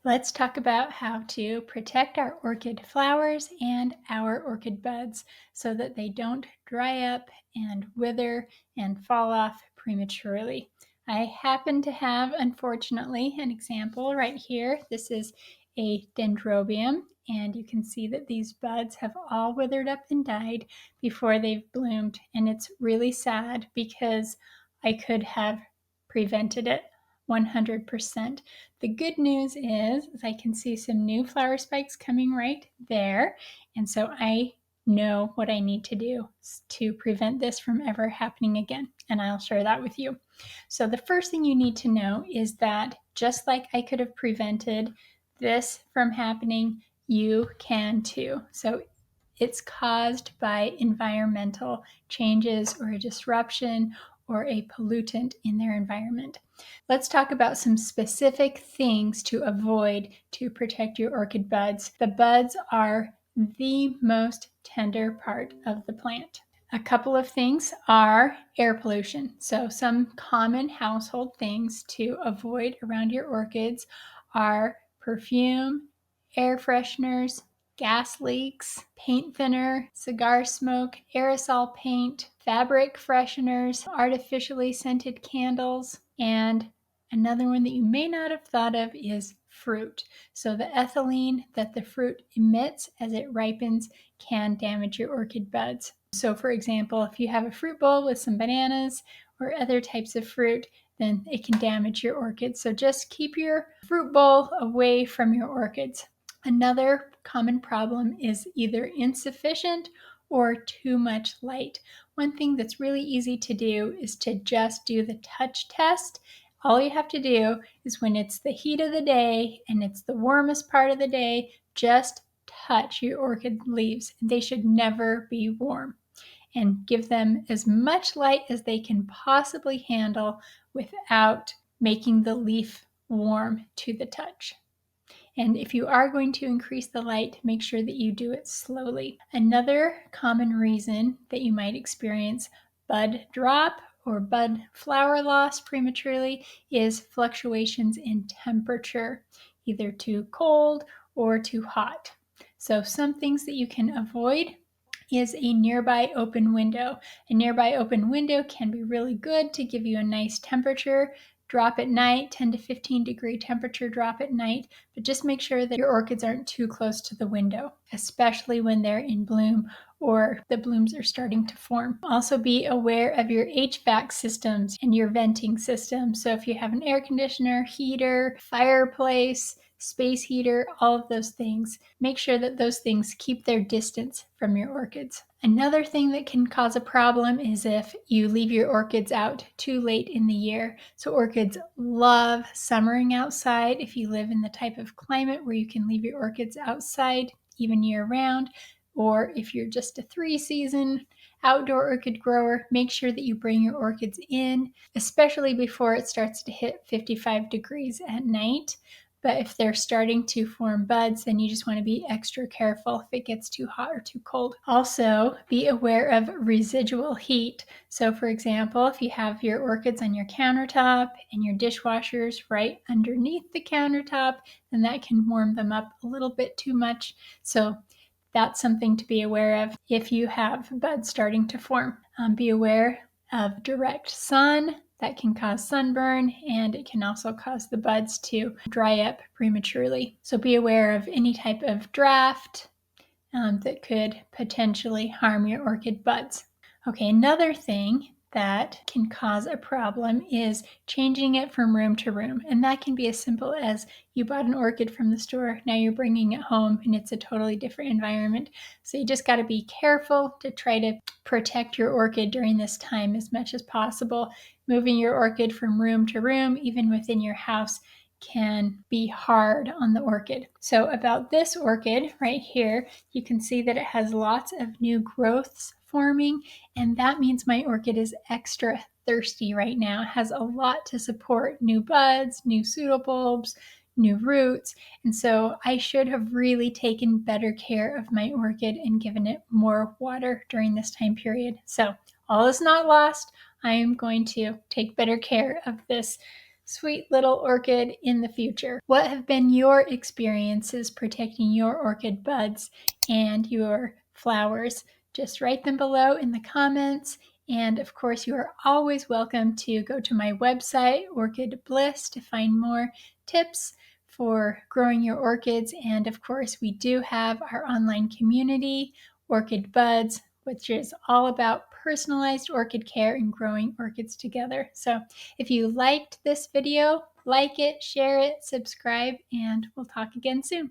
Let's talk about how to protect our orchid flowers and our orchid buds so that they don't dry up and wither and fall off prematurely. I happen to have, unfortunately, an example right here. This is a dendrobium, and you can see that these buds have all withered up and died before they've bloomed, and it's really sad because I could have prevented it 100%. The good news is I can see some new flower spikes coming right there. And so I know what I need to do to prevent this from ever happening again. And I'll share that with you. So the first thing you need to know is that just like I could have prevented this from happening, you can too. So it's caused by environmental changes or a disruption or a pollutant in their environment. Let's talk about some specific things to avoid to protect your orchid buds. The buds are the most tender part of the plant. A couple of things are air pollution. So some common household things to avoid around your orchids are perfume, air fresheners, gas leaks, paint thinner, cigar smoke, aerosol paint, fabric fresheners, artificially scented candles, and another one that you may not have thought of is fruit. So the ethylene that the fruit emits as it ripens can damage your orchid buds. So for example, if you have a fruit bowl with some bananas or other types of fruit, then it can damage your orchids. So just keep your fruit bowl away from your orchids. Another common problem is either insufficient or too much light. One thing that's really easy to do is to just do the touch test. All you have to do is when it's the heat of the day and it's the warmest part of the day, just touch your orchid leaves. They should never be warm, and give them as much light as they can possibly handle without making the leaf warm to the touch. And if you are going to increase the light, make sure that you do it slowly. Another common reason that you might experience bud drop or bud flower loss prematurely is fluctuations in temperature, either too cold or too hot. So some things that you can avoid is a nearby open window. A nearby open window can be really good to give you a nice temperature drop at night, 10 to 15 degree temperature drop at night, but just make sure that your orchids aren't too close to the window, especially when they're in bloom or the blooms are starting to form. Also be aware of your HVAC systems and your venting system. So if you have an air conditioner, heater, fireplace, space heater, all of those things, make sure that those things keep their distance from your orchids. Another thing that can cause a problem is if you leave your orchids out too late in the year. So orchids love summering outside. If you live in the type of climate where you can leave your orchids outside even year round, or if you're just a 3-season outdoor orchid grower, make sure that you bring your orchids in, especially before it starts to hit 55 degrees at night. But if they're starting to form buds, then you just want to be extra careful if it gets too hot or too cold. Also, be aware of residual heat. So for example, if you have your orchids on your countertop and your dishwasher's right underneath the countertop, then that can warm them up a little bit too much. So that's something to be aware of if you have buds starting to form. Be aware of direct sun. That can cause sunburn, and it can also cause the buds to dry up prematurely. So be aware of any type of draft that could potentially harm your orchid buds. Okay, another thing that can cause a problem is changing it from room to room. And that can be as simple as you bought an orchid from the store, now you're bringing it home and it's a totally different environment. So you just got to be careful to try to protect your orchid during this time as much as possible. Moving your orchid from room to room, even within your house, can be hard on the orchid. So about this orchid right here, you can see that it has lots of new growths forming, and that means my orchid is extra thirsty right now. It has a lot to support new buds, new pseudobulbs, new roots, and so I should have really taken better care of my orchid and given it more water during this time period. So all is not lost. I am going to take better care of this sweet little orchid in the future. What have been your experiences protecting your orchid buds and your flowers? Just write them below in the comments. And of course, you are always welcome to go to my website, Orchid Bliss, to find more tips for growing your orchids. And of course, we do have our online community, Orchid Buds, which is all about personalized orchid care and growing orchids together. So if you liked this video, like it, share it, subscribe, and we'll talk again soon.